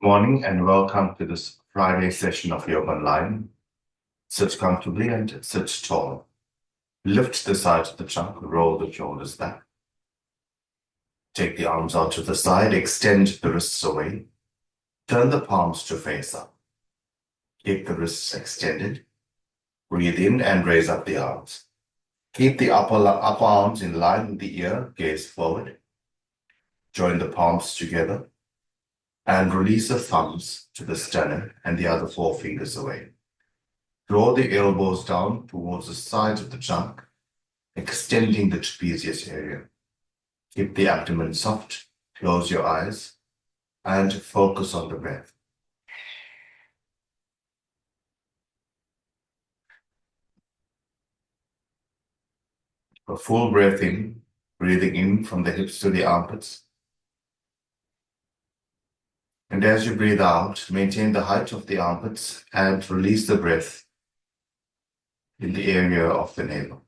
Morning and welcome to this Friday session of Yoga Online. Sit comfortably and sit tall. Lift the sides of the trunk, roll the shoulders back. Take the arms out to the side, extend the wrists away. Turn the palms to face up. Keep the wrists extended. Breathe in and raise up the arms. Keep the upper arms in line with the ear, gaze forward. Join the palms together and release the thumbs to the sternum and the other four fingers away. Draw the elbows down towards the sides of the trunk, extending the trapezius area. Keep the abdomen soft, close your eyes, and focus on the breath. A full breath in, breathing in from the hips to the armpits. And as you breathe out, maintain the height of the armpits and release the breath in the area of the navel.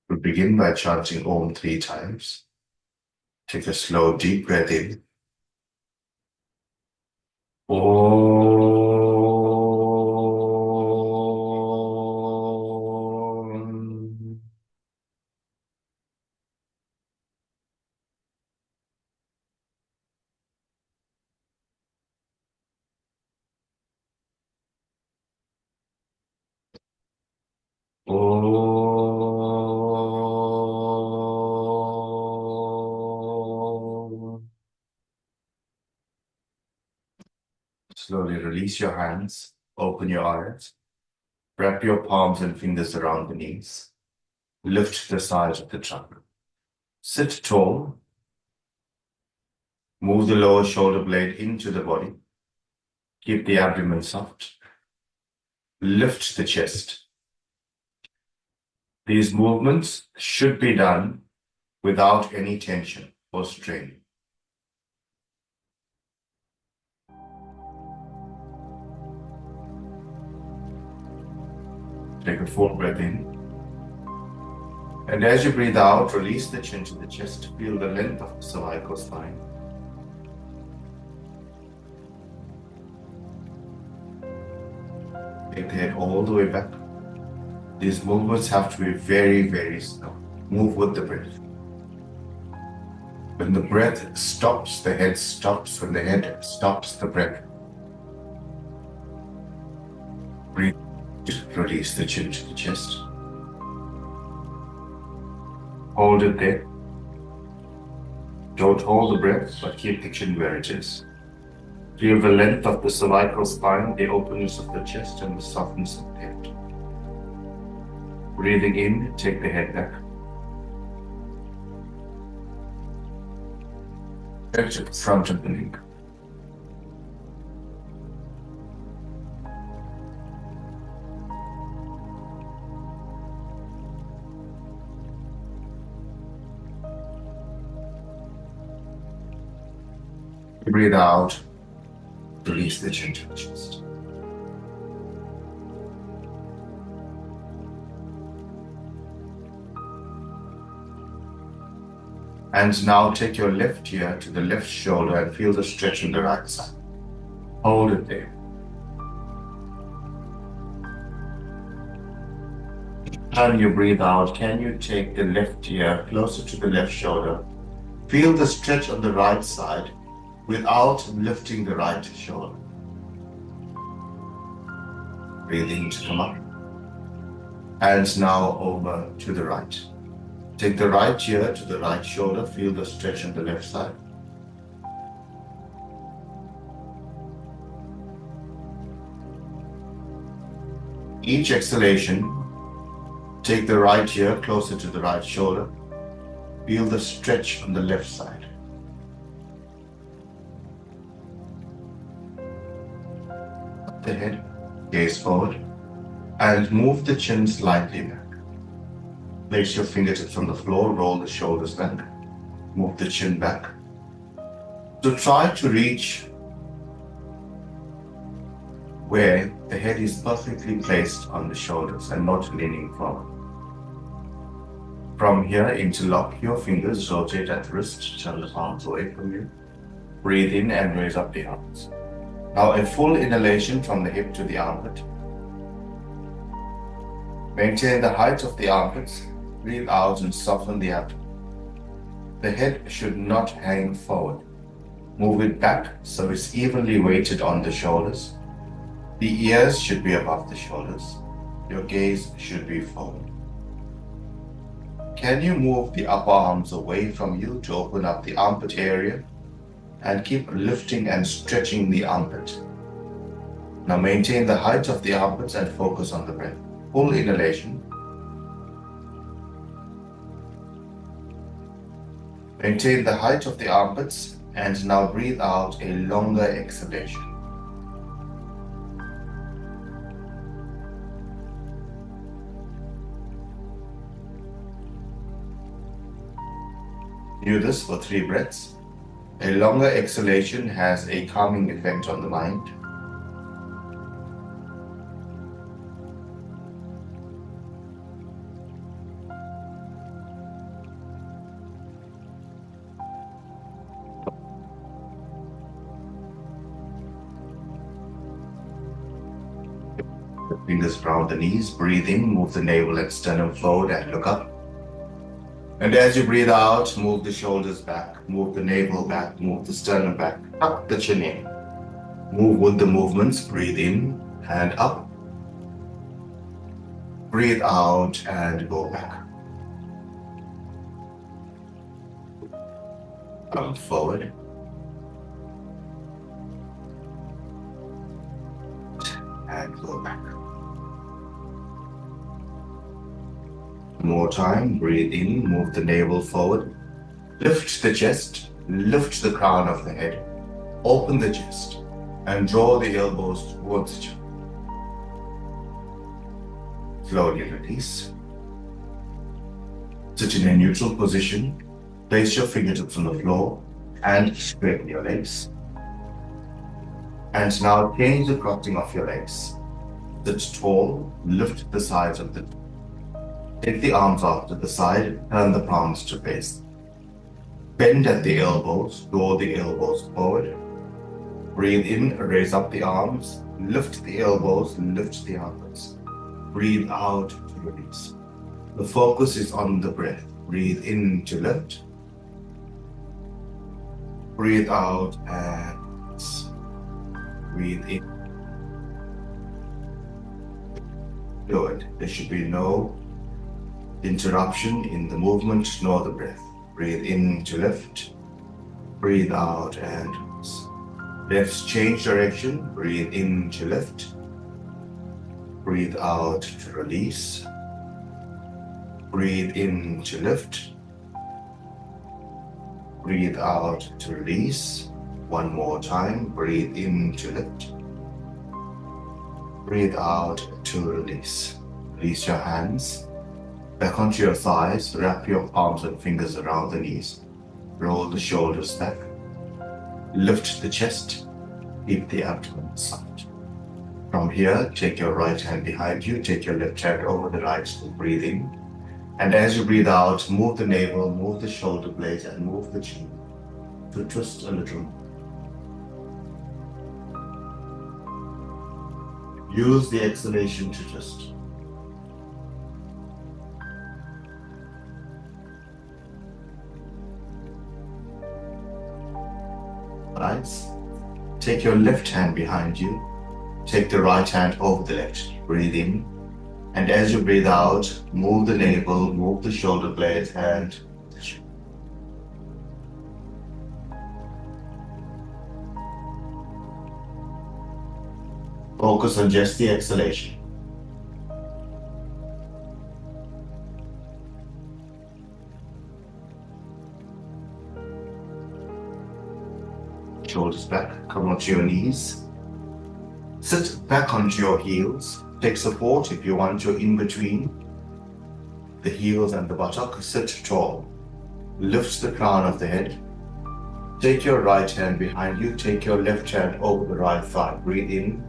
We'll begin by chanting Om 3 times. Take a slow, deep breath in. Om. Om. Slowly release your hands, open your eyes, wrap your palms and fingers around the knees, lift the sides of the trunk. Sit tall, move the lower shoulder blade into the body, keep the abdomen soft, lift the chest. These movements should be done without any tension or strain. Take a full breath in. And as you breathe out, release the chin to the chest. Feel the length of the cervical spine. Take the head all the way back. These movements have to be very, very slow. Move with the breath. When the breath stops, the head stops. When the head stops, the breath. Breathe. Release the chin to the chest. Hold it there. Don't hold the breath, but keep the chin where it is. Feel the length of the cervical spine, the openness of the chest, and the softness of the head. Breathing in, take the head back. Stretch the front of the neck. Breathe out, release the chin to the chest. And now take your left ear to the left shoulder and feel the stretch on the right side. Hold it there. As you breathe out, can you take the left ear closer to the left shoulder? Feel the stretch on the right side without lifting the right shoulder. Breathing to come up. Hands now over to the right. Take the right ear to the right shoulder. Feel the stretch on the left side. Each exhalation, take the right ear closer to the right shoulder. Feel the stretch on the left side. The head, gaze forward, and move the chin slightly back. Place your fingertips on the floor, roll the shoulders back, move the chin back. So try to reach where the head is perfectly placed on the shoulders and not leaning forward. From here, interlock your fingers, rotate at the wrist, turn the palms away from you. Breathe in and raise up the arms. Now a full inhalation from the hip to the armpit. Maintain the height of the armpits. Breathe out and soften the abdomen. The head should not hang forward. Move it back so it's evenly weighted on the shoulders. The ears should be above the shoulders. Your gaze should be forward. Can you move the upper arms away from you to open up the armpit area and keep lifting and stretching the armpit? Now maintain the height of the armpits and focus on the breath. Full inhalation. Maintain the height of the armpits and now breathe out a longer exhalation. Do this for 3 breaths. A longer exhalation has a calming effect on the mind. Fingers around the knees, breathe in, move the navel and sternum forward and look up. And as you breathe out, move the shoulders back, move the navel back, move the sternum back, tuck the chin in. Move with the movements, breathe in and up. Breathe out and go back. Come forward. And go back. More time, breathe in, move the navel forward, lift the chest, lift the crown of the head, open the chest, and draw the elbows towards each other. Slowly release. Sit in a neutral position, place your fingertips on the floor, and straighten your legs. And now change the crossing of your legs. Sit tall, lift the sides of the Take the arms off to the side, turn the palms to face. Bend at the elbows, draw the elbows forward. Breathe in, raise up the arms, lift the elbows, lift the arms. Breathe out to release. The focus is on the breath. Breathe in to lift. Breathe out and release. Breathe in. Good. There should be no interruption in the movement nor the breath. Breathe in to lift. Breathe out and release. Let's change direction. Breathe in to lift. Breathe out to release. Breathe in to lift. Breathe out to release. One more time. Breathe in to lift. Breathe out to release. Release your hands back onto your thighs. Wrap your palms and fingers around the knees. Roll the shoulders back. Lift the chest. Keep the abdomen soft. From here, take your right hand behind you. Take your left hand over the right. Breathe in. And as you breathe out, move the navel, move the shoulder blades, and move the chin to twist a little. Use the exhalation to twist. Right. Take your left hand behind you. Take the right hand over the left. Breathe in. And as you breathe out, move the navel, move the shoulder blades, and the chin. Focus on just the exhalation. Shoulders back, come onto your knees. Sit back onto your heels. Take support if you want. You're in between the heels and the buttock. Sit tall. Lift the crown of the head. Take your right hand behind you. Take your left hand over the right thigh. Breathe in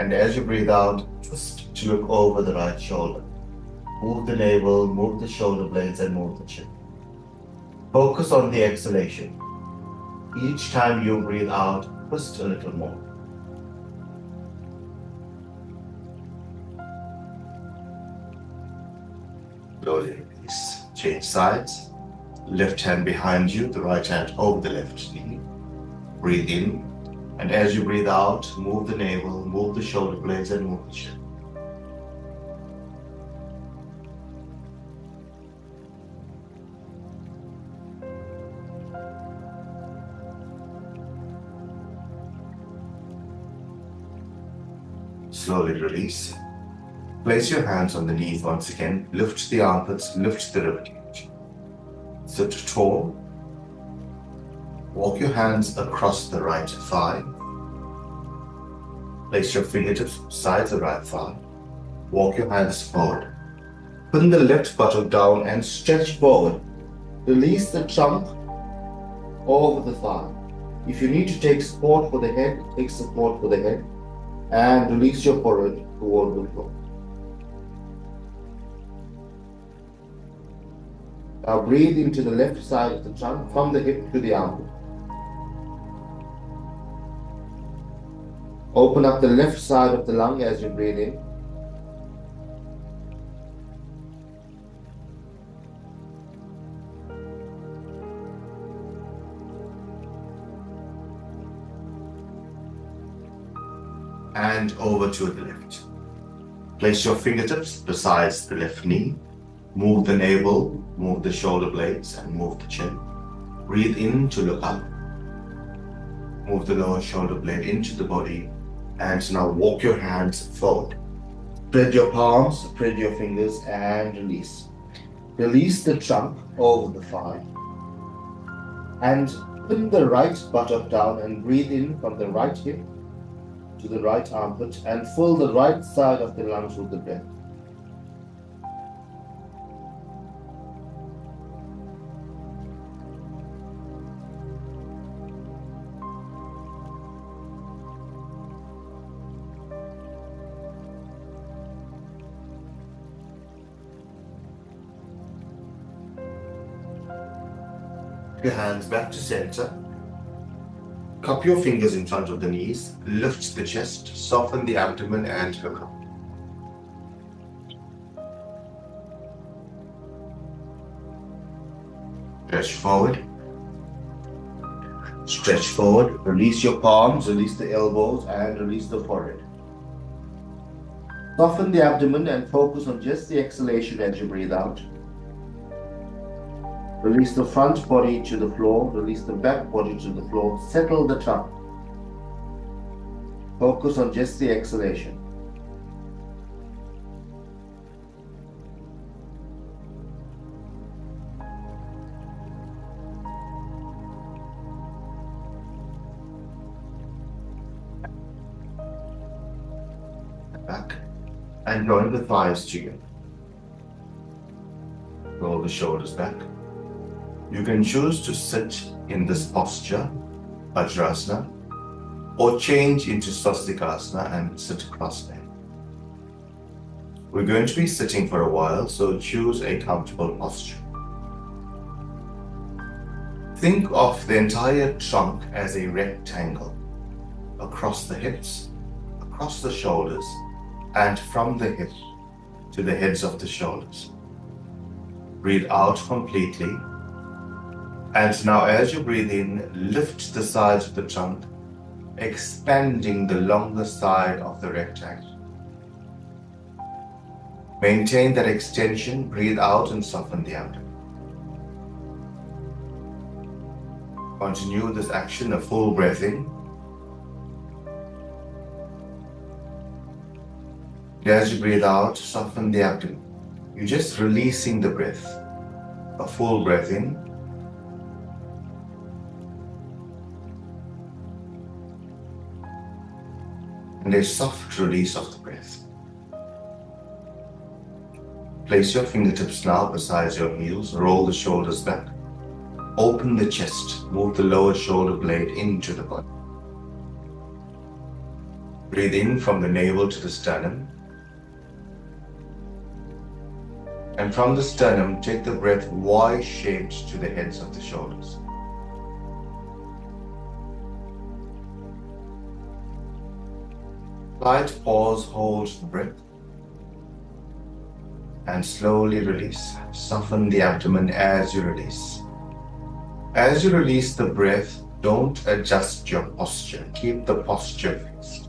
And as you breathe out, twist to look over the right shoulder. Move the navel, move the shoulder blades, and move the chin. Focus on the exhalation. Each time you breathe out, twist a little more. Slowly release. Change sides. Left hand behind you, the right hand over the left knee. Breathe in. And as you breathe out, move the navel, move the shoulder blades, and move the chin. Slowly release. Place your hands on the knees once again. Lift the armpits, lift the ribcage. Sit tall. Walk your hands across the right thigh. Place your fingertips beside the right thigh. Walk your hands forward. Pin the left buttock down and stretch forward. Release the trunk over the thigh. If you need to take support for the head, take support for the head. And release your forehead toward the floor. Now breathe into the left side of the trunk from the hip to the armpit. Open up the left side of the lung as you breathe in. And over to the left. Place your fingertips beside the left knee. Move the navel, move the shoulder blades, and move the chin. Breathe in to look up. Move the lower shoulder blade into the body. And now walk your hands forward. Spread your palms, spread your fingers, and release. Release the trunk over the thigh. And pin the right buttock down and breathe in from the right hip to the right armpit and fill the right side of the lungs with the breath. Your hands back to center. Cup your fingers in front of the knees, lift the chest, soften the abdomen and look up. Stretch forward. Stretch forward, release your palms, release the elbows and release the forehead. Soften the abdomen and focus on just the exhalation as you breathe out. Release the front body to the floor, release the back body to the floor, settle the trunk. Focus on just the exhalation. Back and join the thighs together. Roll the shoulders back. You can choose to sit in this posture, Vajrasana, or change into Swastikasana and sit cross-legged. We're going to be sitting for a while, so choose a comfortable posture. Think of the entire trunk as a rectangle across the hips, across the shoulders, and from the hips to the heads of the shoulders. Breathe out completely. And now as you breathe in, lift the sides of the trunk, expanding the longer side of the rectangle. Maintain that extension, breathe out and soften the abdomen. Continue this action, a full breath in. As you breathe out, soften the abdomen. You're just releasing the breath. A full breath in. And a soft release of the breath. Place your fingertips now beside your heels, roll the shoulders back, open the chest, move the lower shoulder blade into the body. Breathe in from the navel to the sternum. And from the sternum, take the breath Y-shaped to the heads of the shoulders. Slight pause, hold the breath. And slowly release. Soften the abdomen as you release. As you release the breath, don't adjust your posture. Keep the posture fixed.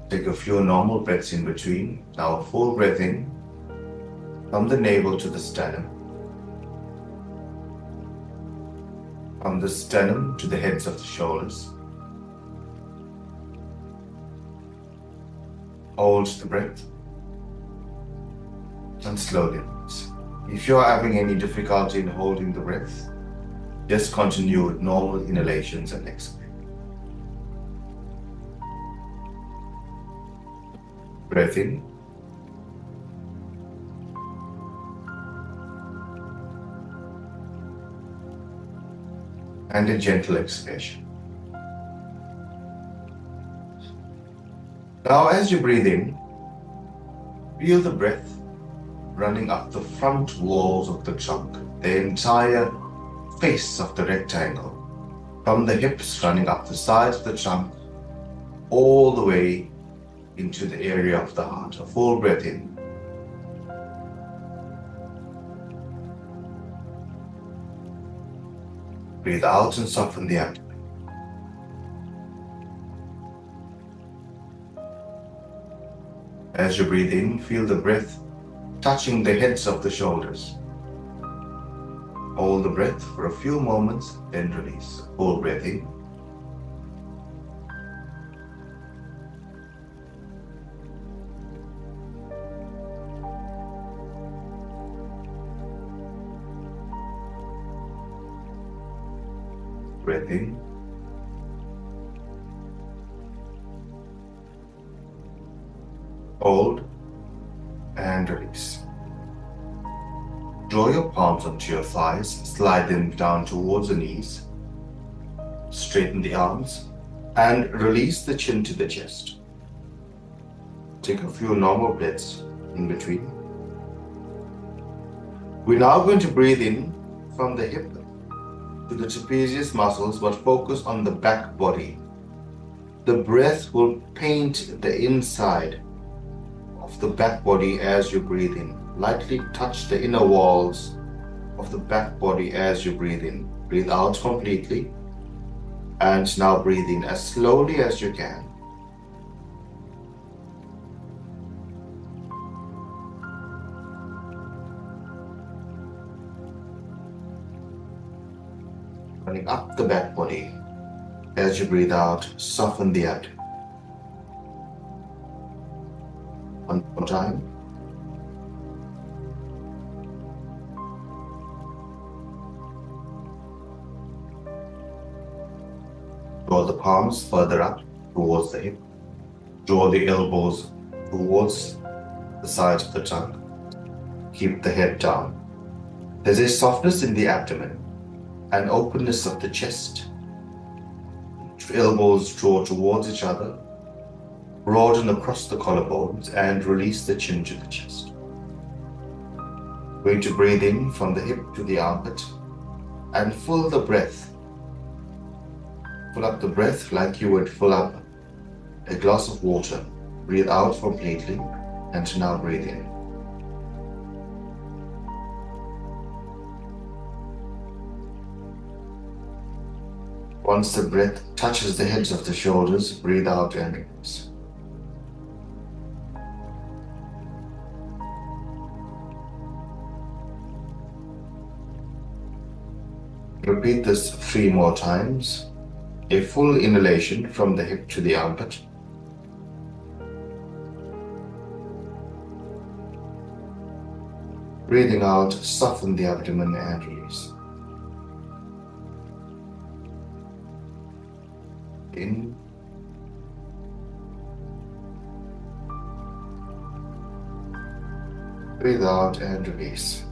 Take a few normal breaths in between. Now a full breath in from the navel to the sternum. From the sternum to the heads of the shoulders. Hold the breath and slowly release. If you're having any difficulty in holding the breath, just continue with normal inhalations and exhalations. Breath in. And a gentle exhalation. Now as you breathe in, feel the breath running up the front walls of the trunk, the entire face of the rectangle, from the hips running up the sides of the trunk, all the way into the area of the heart. A full breath in. Breathe out and soften the abdomen. As you breathe in, feel the breath touching the heads of the shoulders. Hold the breath for a few moments, then release. Full breath in. Breath in. Hold and release. Draw your palms onto your thighs, slide them down towards the knees, straighten the arms, and release the chin to the chest. Take a few normal breaths in between. We're now going to breathe in from the hip to the trapezius muscles, but focus on the back body. The breath will paint the inside of the back body as you breathe in. Lightly touch the inner walls of the back body as you breathe in. Breathe out completely. And now breathe in as slowly as you can. Running up the back body. As you breathe out, soften the abdomen. One more time. Draw the palms further up towards the hip. Draw the elbows towards the sides of the trunk. Keep the head down. There's a softness in the abdomen, an openness of the chest. Elbows draw towards each other. Broaden across the collarbones and release the chin to the chest. Going to breathe in from the hip to the armpit and fill the breath. Fill up the breath like you would fill up a glass of water. Breathe out completely and now breathe in. Once the breath touches the heads of the shoulders, breathe out and release. Repeat this 3 more times. A full inhalation from the hip to the armpit. Breathing out, soften the abdomen and release. In. Breathe out and release.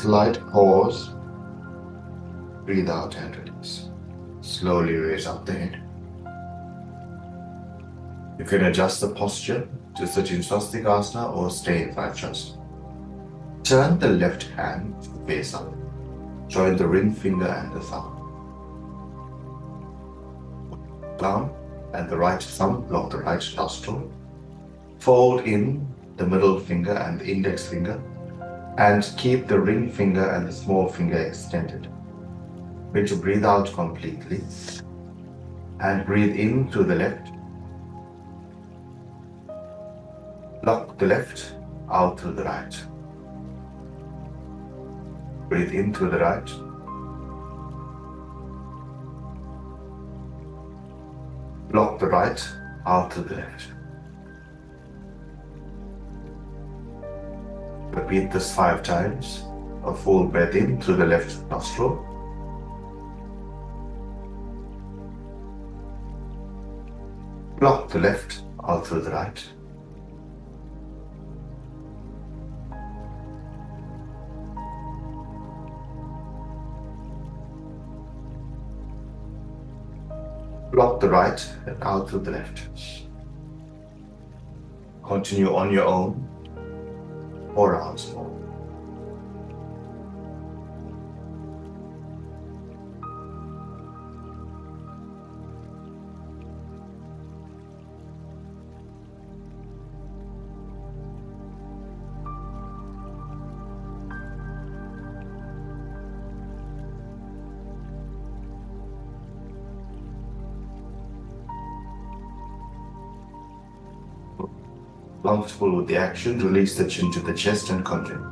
Slight pause. Breathe out and release. Slowly raise up the head. You can adjust the posture to sit in swastikasana or stay in Vajrasana. Turn the left hand face up. Join the ring finger and the thumb. Down and the right thumb block the right nostril. Fold in the middle finger and the index finger and keep the ring finger and the small finger extended. Going to breathe out completely and breathe in through the left. Lock the left out through the right. Breathe in through the right. Lock the right out through the left. Repeat this 5 times. A full breath in through the left nostril. Block the left out through the right. Block the right and out through the left. Continue on your own 4 rounds more. Comfortable with the action, release the chin to the chest and continue.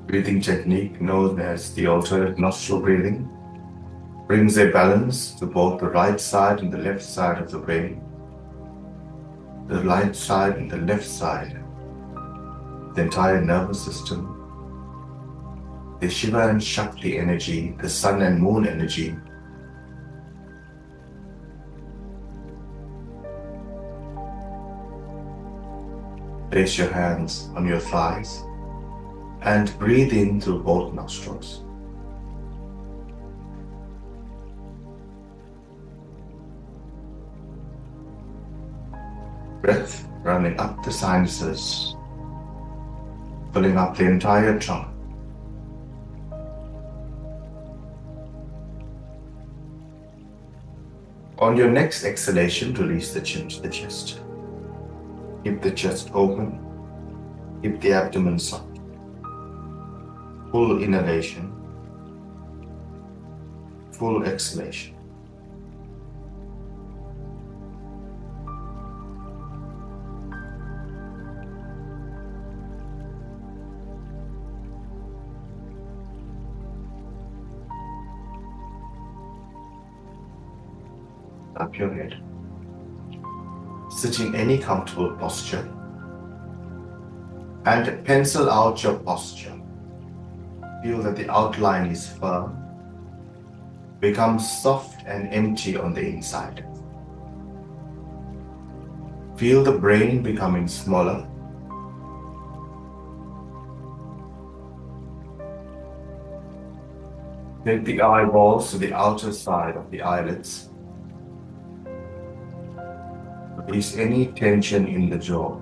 Breathing technique known as the alternate nostril breathing brings a balance to both the right side and the left side of the brain, the right side and the left side, the entire nervous system, the Shiva and Shakti energy, the sun and moon energy. Place your hands on your thighs and breathe in through both nostrils. Breath running up the sinuses, filling up the entire trunk. On your next exhalation, release the chin to the chest. Keep the chest open, keep the abdomen soft. Full inhalation, full exhalation. Up your head. Sit in any comfortable posture and pencil out your posture. Feel that the outline is firm, becomes soft and empty on the inside. Feel the brain becoming smaller. Take the eyeballs to the outer side of the eyelids. Release any tension in the jaw.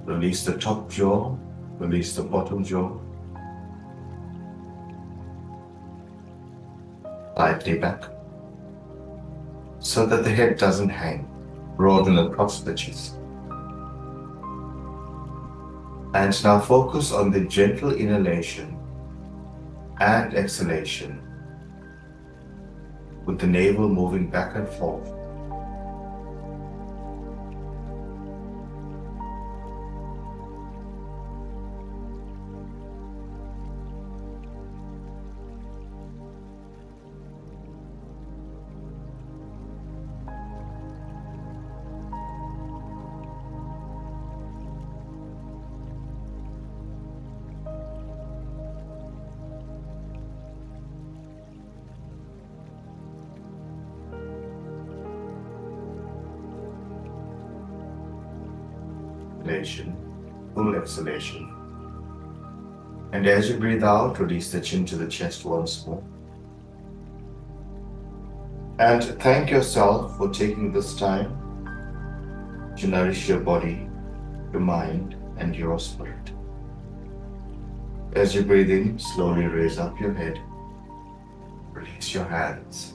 Release the top jaw, release the bottom jaw. Slightly back, so that the head doesn't hang. Broaden across the chest. And now focus on the gentle inhalation and exhalation, with the navel moving back and forth. inhalation, full exhalation. And as you breathe out, release the chin to the chest once more. And thank yourself for taking this time to nourish your body, your mind, and your spirit. As you breathe in, slowly raise up your head, release your hands,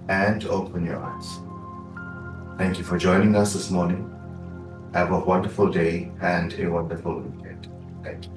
and open your eyes. Thank you for joining us this morning. Have a wonderful day and a wonderful weekend. Thank you.